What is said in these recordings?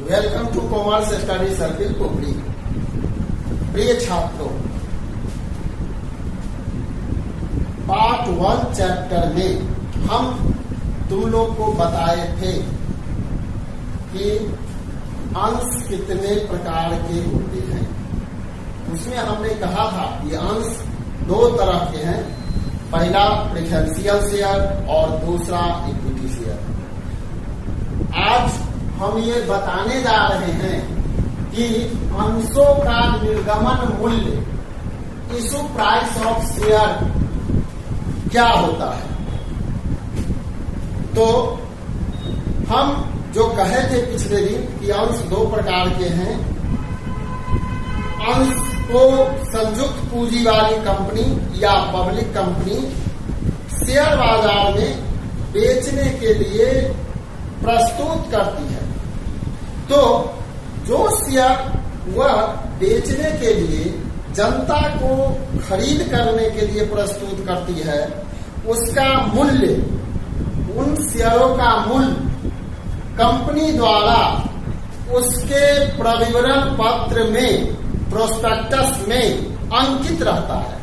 Welcome to commerce study circle कुबड़ी। प्रिय छात्रों, पार्ट 1 चैप्टर में हम तुम लोग को बताए थे कि अंश कितने प्रकार के होते हैं। उसमें हमने कहा था कि अंश दो तरह के हैं, पहला प्रेफरेंशियल शेयर और दूसरा इक्विटी शेयर। आज हम ये बताने जा रहे हैं कि अंशों का निर्गमन मूल्य, इशू प्राइस ऑफ शेयर क्या होता है। तो हम जो कहे थे पिछले दिन कि अंश दो प्रकार के हैं। अंश को संयुक्त पूंजी वाली कंपनी या पब्लिक कंपनी शेयर बाजार में बेचने के लिए प्रस्तुत करती है। तो जो शेयर वह बेचने के लिए जनता को खरीद करने के लिए प्रस्तुत करती है, उसका मूल्य, उन शेयरों का मूल्य कंपनी द्वारा उसके प्रविवरण पत्र में, प्रोस्पेक्टस में अंकित रहता है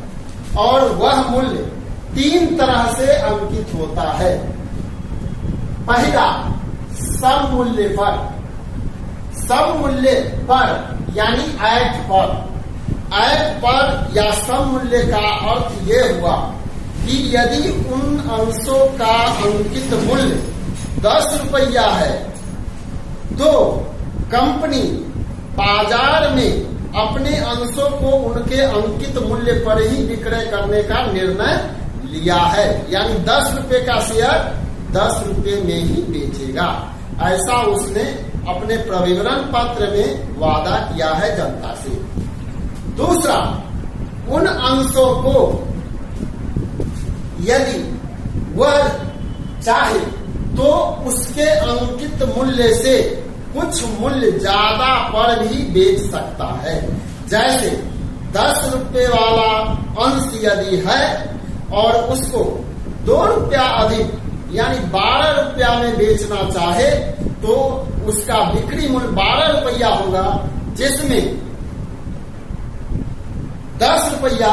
और वह मूल्य 3 तरह से अंकित होता है। पहला, सम मूल्य पर यानी ऐट पर या सम मूल्य का अर्थ ये हुआ कि यदि उन अंशों का अंकित मूल्य 10 रुपया है तो कंपनी बाजार में अपने अंशों को उनके अंकित मूल्य पर ही विक्रय करने का निर्णय लिया है, यानी 10 रुपए का शेयर 10 रुपए में ही बेचेगा। ऐसा उसने अपने प्रविवरण पत्र में वादा किया है जनता से। दूसरा, उन अंशों को यदि वह चाहे तो उसके अंकित मूल्य से कुछ मूल्य ज्यादा पर भी बेच सकता है। जैसे 10 रुपए वाला अंश यदि है और उसको 2 रुपया अधिक यानी 12 रुपया में बेचना चाहे तो उसका बिक्री मूल्य 12 रुपया होगा, जिसमें 10 रुपया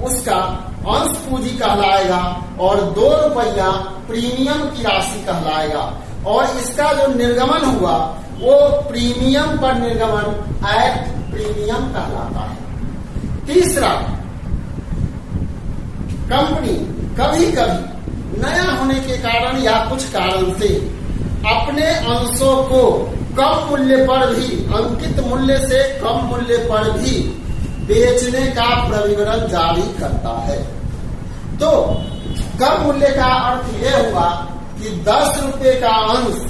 उसका अंश पूंजी कहलाएगा और 2 रुपया प्रीमियम की राशि कहलाएगा। और इसका जो निर्गमन हुआ वो प्रीमियम पर निर्गमन एक्ट प्रीमियम कहलाता है। तीसरा, कंपनी कभी कभी नया होने के कारण या कुछ कारण से अपने अंशों को कम मूल्य पर भी, अंकित मूल्य से कम मूल्य पर भी बेचने का प्रविवरण जारी करता है। तो कम मूल्य का अर्थ यह हुआ कि 10 रुपए का अंश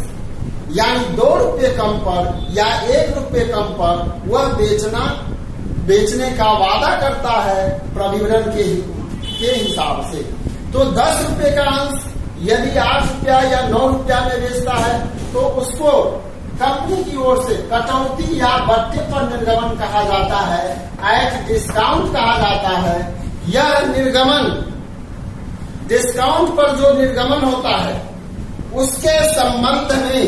यानी 2 रुपए कम पर या 1 रुपए कम पर वह बेचने का वादा करता है प्रविवरण के हिसाब से। तो 10 रुपए का अंश यदि 8 रुपया या 9 रुपया में बेचता है तो उसको कंपनी की ओर से कटौती या बट्टे पर निर्गमन कहा जाता है, एट डिस्काउंट कहा जाता है। यह निर्गमन, डिस्काउंट पर जो निर्गमन होता है उसके संबंध में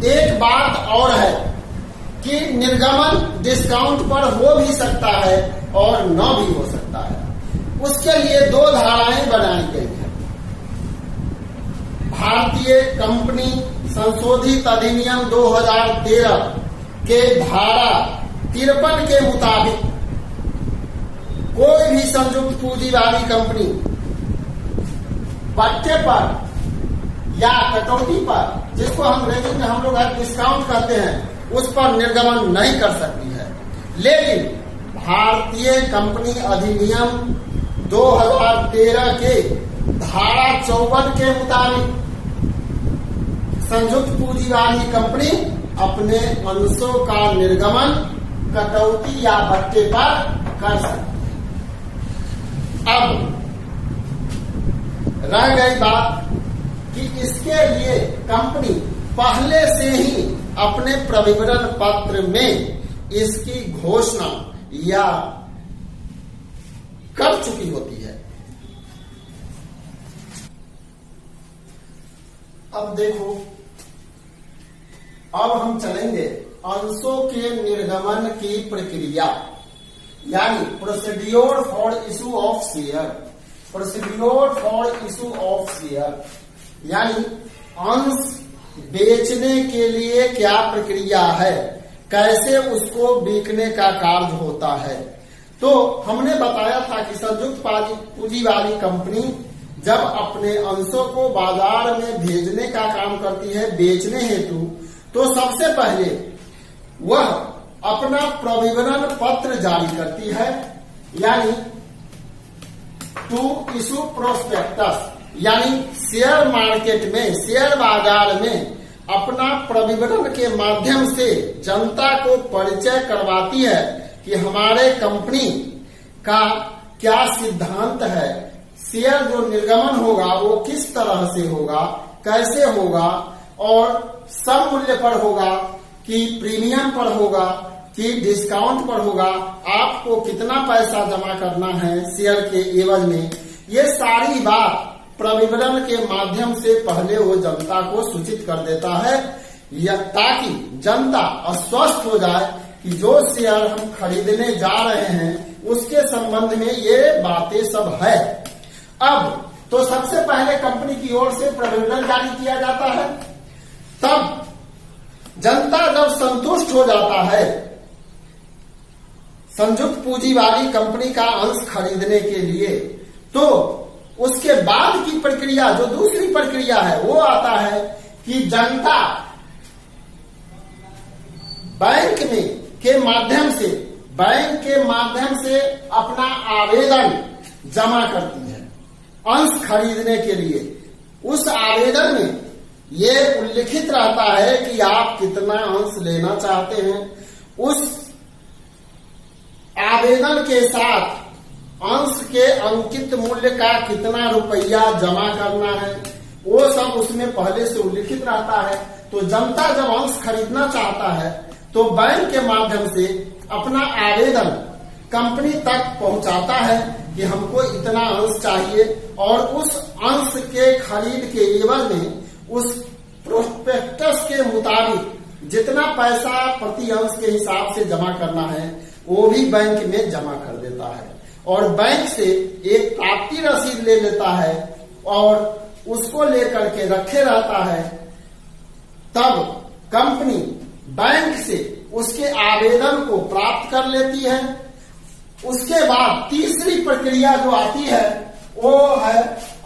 एक बात और है कि निर्गमन डिस्काउंट पर हो भी सकता है और न भी हो सकता है। उसके लिए 2 धाराएं बनाई गई हैं। भारतीय कंपनी संशोधित अधिनियम 2013 के धारा 53 के मुताबिक कोई भी संयुक्त पूंजी वाली कंपनी बट्टे पर या कटौती पर, जिसको हम अंग्रेजी में हम लोग डिस्काउंट कहते हैं, उस पर निर्गमन नहीं कर सकती है। लेकिन भारतीय कंपनी अधिनियम 2013 के धारा 54 के मुताबिक संयुक्त पूंजी वाली कंपनी अपने अंशों का निर्गमन कटौती या बट्टे पर कर सकती है। अब रह गई बात कि इसके लिए कंपनी पहले से ही अपने प्रविवरण पत्र में इसकी घोषणा या कर चुकी होती है। अब देखो, अब हम चलेंगे अंशों के निर्गमन की प्रक्रिया, यानी procedure for issue of share. Procedure for issue of share यानी अंश बेचने के लिए क्या प्रक्रिया है, कैसे उसको बेचने का कार्य होता है। तो हमने बताया था कि संयुक्त पूंजी वाली कंपनी जब अपने अंशों को बाजार में भेजने का काम करती है बेचने हेतु, तो सबसे पहले वह अपना प्रविवरण पत्र जारी करती है, यानी टू इशू प्रोस्पेक्टस, यानी शेयर मार्केट में, शेयर बाजार में अपना प्रविवरण के माध्यम से जनता को परिचय करवाती है कि हमारे कंपनी का क्या सिद्धांत है, शेयर जो निर्गमन होगा वो किस तरह से होगा, कैसे होगा, और सब मूल्य पर होगा कि प्रीमियम पर होगा कि डिस्काउंट पर होगा, आपको कितना पैसा जमा करना है शेयर के एवज में। ये सारी बात प्रविवरण के माध्यम से पहले वो जनता को सूचित कर देता है, ताकि जनता आश्वस्त हो जाए कि जो शेयर हम खरीदने जा रहे हैं उसके संबंध में ये बातें सब है। अब तो सबसे पहले कंपनी की ओर से प्रविवरण जारी किया जाता है, तब जनता जब संतुष्ट हो जाता है संयुक्त पूंजी वाली कंपनी का अंश खरीदने के लिए, तो उसके बाद की प्रक्रिया जो दूसरी प्रक्रिया है वो आता है कि जनता बैंक के माध्यम से अपना आवेदन जमा करती है अंश खरीदने के लिए। उस आवेदन में ये उल्लिखित रहता है कि आप कितना अंश लेना चाहते हैं। उस आवेदन के साथ अंश के अंकित मूल्य का कितना रुपया जमा करना है वो सब उसमें पहले से उल्लिखित रहता है। तो जनता जब अंश खरीदना चाहता है तो बैंक के माध्यम से अपना आवेदन कंपनी तक पहुंचाता है कि हमको इतना अंश चाहिए, और उस अंश के खरीद के एवज में उस प्रोस्पेक्टस के मुताबिक जितना पैसा प्रति अंश के हिसाब से जमा करना है वो भी बैंक में जमा कर देता है, और बैंक से एक प्राप्ति रसीद ले लेता है और उसको लेकर के रखे रहता है। तब कंपनी बैंक से उसके आवेदन को प्राप्त कर लेती है। उसके बाद तीसरी प्रक्रिया जो आती है वो है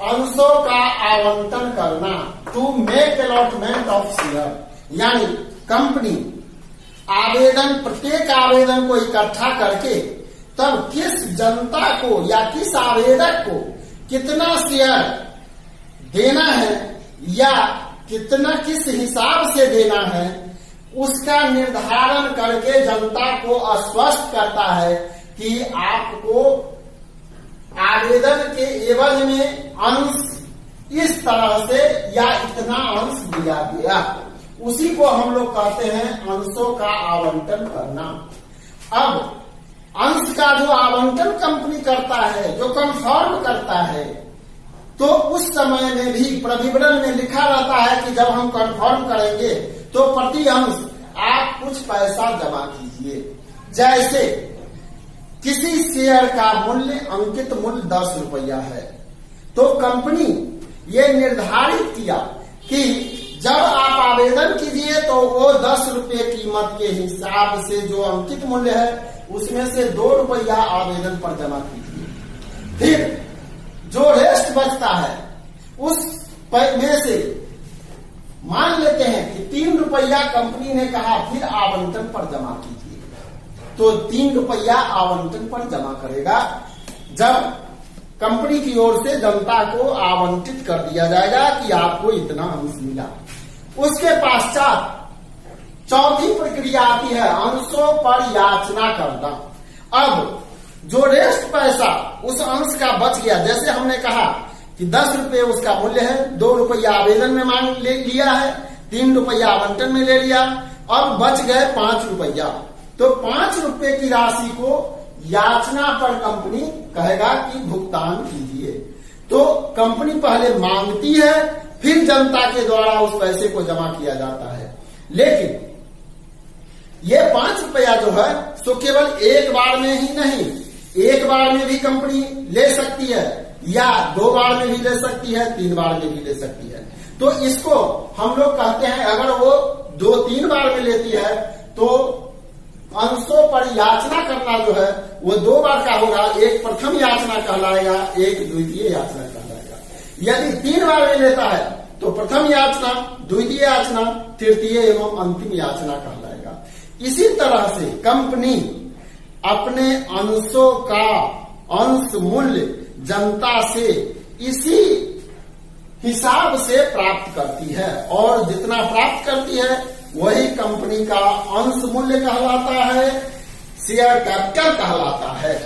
अंशों का आवंटन करना, to make allotment of share. यानी कंपनी प्रत्येक आवेदन को इकट्ठा करके तब किस जनता को या किस आवेदक को कितना शेयर देना है या कितना किस हिसाब से देना है उसका निर्धारण करके जनता को आश्वस्त करता है कि आपको आवेदन के एवज में अंश इस तरह से या इतना अंश दिया गया। उसी को हम लोग कहते हैं अंशों का आवंटन करना। अब अंश का जो आवंटन कंपनी करता है, जो कंफर्म करता है, तो उस समय में भी प्रविवरण में लिखा रहता है कि जब हम कंफर्म करेंगे तो प्रति अंश आप कुछ पैसा जमा कीजिए। जैसे किसी शेयर का मूल्य, अंकित मूल्य 10 रुपया है, तो कंपनी ये निर्धारित किया कि जब आप आवेदन कीजिए तो वो 10 रुपये कीमत के हिसाब से जो अंकित मूल्य है उसमें से 2 रुपया आवेदन पर जमा कीजिए। फिर जो रेस्ट बचता है उस में से मान लेते हैं कि 3 रुपया कंपनी ने कहा फिर आवंटन पर जमा कीजिए, तो 3 रुपया आवंटन पर जमा करेगा। जब कंपनी की ओर से जनता को आवंटित कर दिया जाएगा कि आपको इतना अंश मिला। उसके पश्चात चौथी प्रक्रिया आती है अंशों पर याचना करना। अब जो रेस्ट पैसा उस अंश का बच गया, जैसे हमने कहा कि 10 रुपये उसका मूल्य है, 2 रुपया आवेदन में मांग ले लिया है, 3 रुपया आवंटन में ले लिया, अब बच गए 5 रुपया। तो 5 रुपये की राशि को याचना पर कंपनी कहेगा कि भुगतान कीजिए। तो कंपनी पहले मांगती है, फिर जनता के द्वारा उस पैसे को जमा किया जाता है। लेकिन ये 5 रुपया जो है सो केवल एक बार में ही नहीं, एक बार में भी कंपनी ले सकती है या 2 बार में भी ले सकती है, 3 बार में भी ले सकती है। तो इसको हम लोग कहते हैं अगर वो 2-3 बार में लेती है तो अंशों पर याचना करना जो है वो 2 बार का होगा। एक प्रथम याचना कहलाएगा, एक द्वितीय याचना कहलाएगा। यदि 3 बार में लेता है तो प्रथम याचना, द्वितीय याचना, तृतीय एवं अंतिम याचना कहलाएगा। इसी तरह से कंपनी अपने अंशों का अंश मूल्य जनता से इसी हिसाब से प्राप्त करती है और जितना प्राप्त करती है वही कंपनी का अंश मूल्य कहलाता है, शेयर कैपिटल कहलाता है।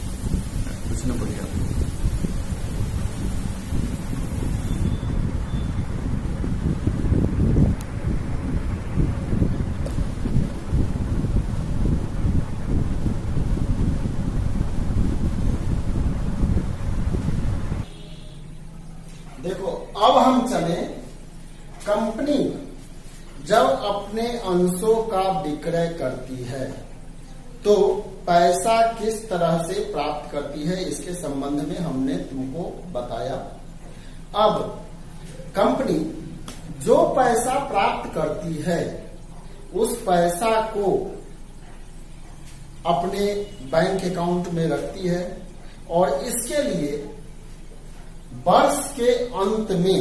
देखो अब हम चले, कंपनी जब अपने अंशों का विक्रय करती है तो पैसा किस तरह से प्राप्त करती है इसके संबंध में हमने तुमको बताया। अब कंपनी जो पैसा प्राप्त करती है उस पैसा को अपने बैंक अकाउंट में रखती है और इसके लिए वर्ष के अंत में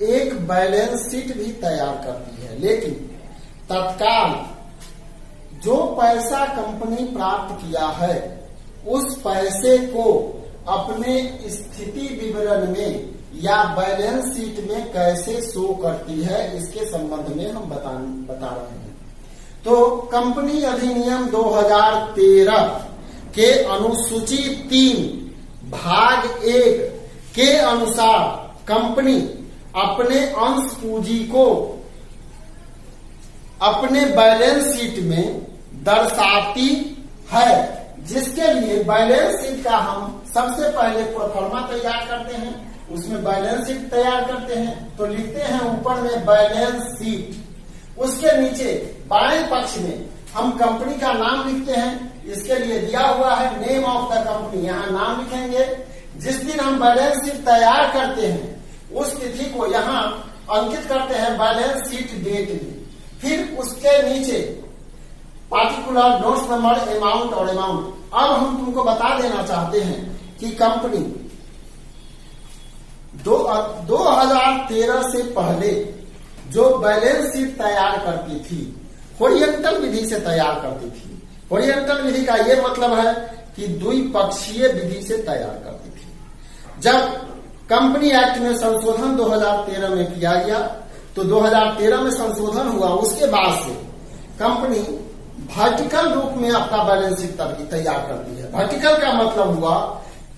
एक बैलेंस शीट भी तैयार करती है। लेकिन तत्काल जो पैसा कंपनी प्राप्त किया है उस पैसे को अपने स्थिति विवरण में या बैलेंस शीट में कैसे शो करती है इसके संबंध में हम बता रहे हैं। तो कंपनी अधिनियम 2013 के अनुसूची 3 भाग 1 के अनुसार कंपनी अपने अंश पूंजी को अपने बैलेंस शीट में दर्शाती है, जिसके लिए बैलेंस शीट का हम सबसे पहले प्रोफार्मा तैयार करते हैं, उसमें बैलेंस शीट तैयार करते हैं। तो लिखते हैं ऊपर में बैलेंस शीट, उसके नीचे बाएं पक्ष में हम कंपनी का नाम लिखते हैं। इसके लिए दिया हुआ है नेम ऑफ द कंपनी, यहाँ नाम लिखेंगे। जिस दिन हम बैलेंस शीट तैयार करते हैं उस तिथि को यहाँ अंकित करते हैं बैलेंस शीट डेट में। फिर उसके नीचे पार्टिकुलर नोट्स नंबर, अमाउंट और अमाउंट। अब हम तुमको बता देना चाहते हैं कि कंपनी 2013 से पहले जो बैलेंस शीट तैयार करती थी हॉरिजॉन्टल विधि से तैयार करती थी। हॉरिजॉन्टल विधि का ये मतलब है कि द्विपक्षीय विधि से तैयार करती थी। जब कंपनी एक्ट में संशोधन 2013 में किया गया तो 2013 में संशोधन हुआ, उसके बाद से कंपनी वर्टिकल रूप में अपना बैलेंस शीट तैयार करती है। वर्टिकल का मतलब हुआ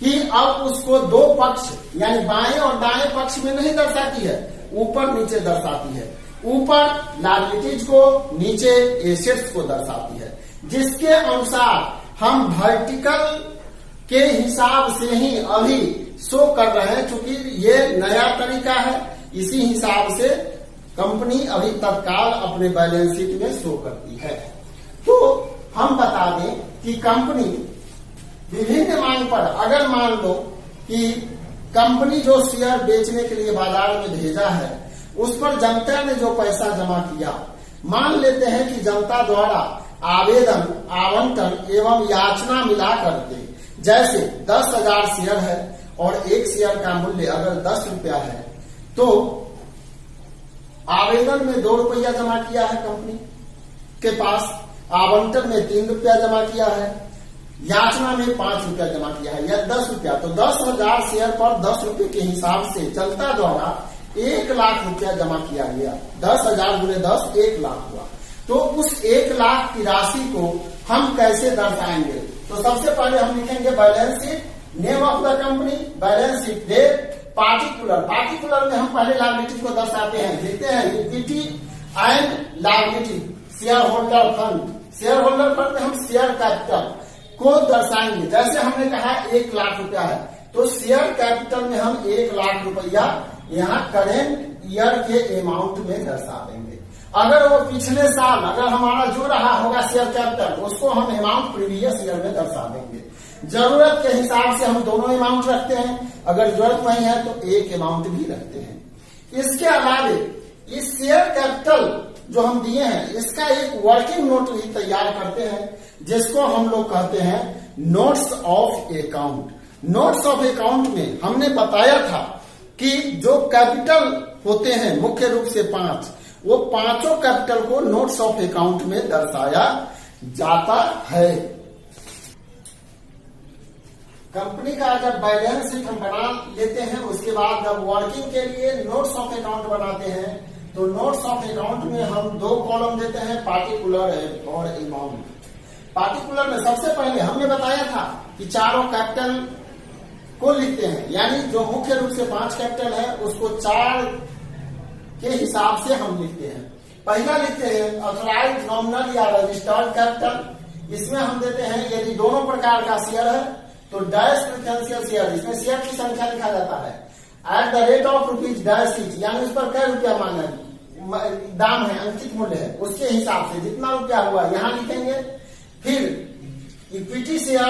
कि अब उसको 2 पक्ष यानी बाएं और दाएं पक्ष में नहीं दर्शाती है, ऊपर नीचे दर्शाती है। ऊपर लायबिलिटीज को, नीचे एसेट्स को दर्शाती है, जिसके अनुसार हम वर्टिकल के हिसाब से ही अभी शो कर रहे हैं। चूंकि ये नया तरीका है, इसी हिसाब से कंपनी अभी तत्काल अपने बैलेंस शीट में शो करती है। तो हम बता दें कि कंपनी विभिन्न मांग पर, अगर मान लो कि कंपनी जो शेयर बेचने के लिए बाजार में भेजा है उस पर जनता ने जो पैसा जमा किया, मान लेते हैं कि जनता द्वारा आवेदन, आवंटन एवं याचना मिला करके, जैसे 10,000 शेयर है और एक शेयर का मूल्य अगर 10 रुपया है तो आवेदन में 2 रुपया जमा किया है कंपनी के पास, आवंटन में 3 रुपया जमा किया है, याचना में 5 रुपया जमा किया है या 10 रुपया। तो 10,000 शेयर पर 10 रुपये के हिसाब से जनता द्वारा 1 लाख रुपया जमा किया गया। 10,000 गुणे 10 1 लाख हुआ। तो उस 1 लाख की राशि को हम कैसे दर्शाएंगे? तो सबसे पहले हम लिखेंगे balance sheet, name of the company, balance sheet date, particular. Particular में हम पहले लायबिलिटी को दर्शाते हैं, लिखते हैं equity and liability, shareholder fund. Shareholder fund में हम शेयर कैपिटल को दर्शाएंगे। जैसे हमने कहा 1 लाख रुपया है तो शेयर कैपिटल में हम 1 लाख रुपया यहाँ करेंट ईयर के अमाउंट में दर्शा देंगे। अगर वो पिछले साल अगर हमारा जो रहा होगा शेयर कैपिटल, उसको हम अमाउंट प्रीवियस ईयर में दर्शा देंगे। जरूरत के हिसाब से हम दोनों अमाउंट रखते हैं, अगर जरूरत नहीं है तो एक अमाउंट भी रखते हैं। इसके अलावा इस शेयर कैपिटल जो हम दिए हैं, इसका एक वर्किंग नोट भी तैयार करते हैं, जिसको हम लोग कहते हैं notes of account. Notes of account में हमने बताया था कि जो कैपिटल होते हैं मुख्य रूप से 5, वो पांचों कैपिटल को नोट्स ऑफ अकाउंट में दर्शाया जाता है। कंपनी का जब बैलेंस शीट हम बना लेते हैं, उसके बाद जब वर्किंग के लिए नोट्स ऑफ अकाउंट बनाते हैं, तो नोट्स ऑफ अकाउंट में हम 2 कॉलम देते हैं, पार्टिकुलर और अमाउंट। पार्टिकुलर में सबसे पहले हमने बताया था कि चारों कैपिटल को लिखते हैं, यानी जो मुख्य रूप से 5 कैपिटल है उसको 4 के हिसाब से हम लिखते हैं। पहला लिखते हैं ऑथराइज्ड नॉमिनल या रजिस्टर्ड कैपिटल। इसमें हम देते हैं यदि दोनों प्रकार का शेयर है तो डैश प्रेफरेंशियल शेयर, इसमें शेयर की संख्या लिखा जाता है at the rate of rupees dash etch, यानी उस पर कै रुपया मांगा दाम है, अंकित मूल्य है, उसके हिसाब से जितना रुपया हुआ यहाँ लिखेंगे। फिर इक्विटी शेयर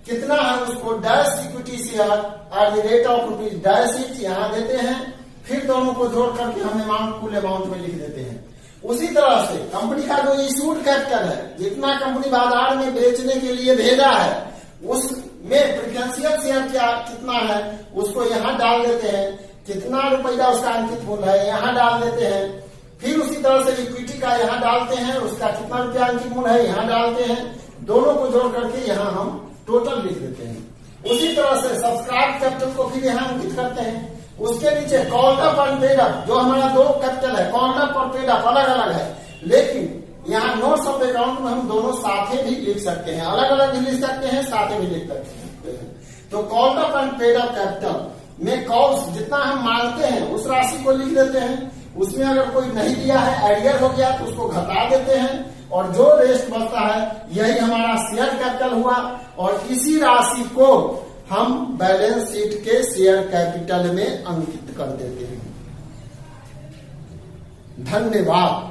कितना है उसको dash equity share at the rate of rupees dash etch यहाँ देते हैं। फिर दोनों को जोड़ करके हम अमाउंट कुल अमाउंट में लिख देते हैं। उसी तरह से कंपनी का जो इशूड कैपिटल है, जितना कंपनी बाजार में बेचने के लिए भेजा है, उसमें प्रेफरेंशियल शेयर क्या कितना है उसको यहाँ डाल देते हैं, कितना रुपया उसका अंकित मूल्य है यहाँ डाल देते हैं। फिर उसी तरह से इक्विटी का यहाँ डालते हैं, उसका कितना रुपया अंकित मूल्य है यहाँ डालते हैं। दोनों को जोड़ करके यहाँ हम टोटल लिख देते हैं। उसी तरह से सब्सक्राइब कैपिटल को फिर यहाँ अंकित करते हैं। उसके नीचे कॉल्ड अप और पेड अप, जो हमारा 2 कैपिटल है, कॉल्ड अप और पेड अप अलग अलग है, लेकिन यहाँ नोट्स ऑफ अकाउंट में हम दोनों साथे भी लिख सकते हैं, अलग अलग भी लिख सकते हैं, साथे भी लिख सकते हैं। तो called up and paid up capital में कॉल्स जितना हम मांगते हैं उस राशि को लिख देते हैं। उसमें अगर कोई नहीं दिया है, एरियर हो गया, तो उसको घटा देते हैं और जो रेस्ट बचता है यही हमारा शेयर कैपिटल हुआ। और इसी राशि को हम बैलेंस शीट के शेयर कैपिटल में अंकित कर देते हैं। धन्यवाद।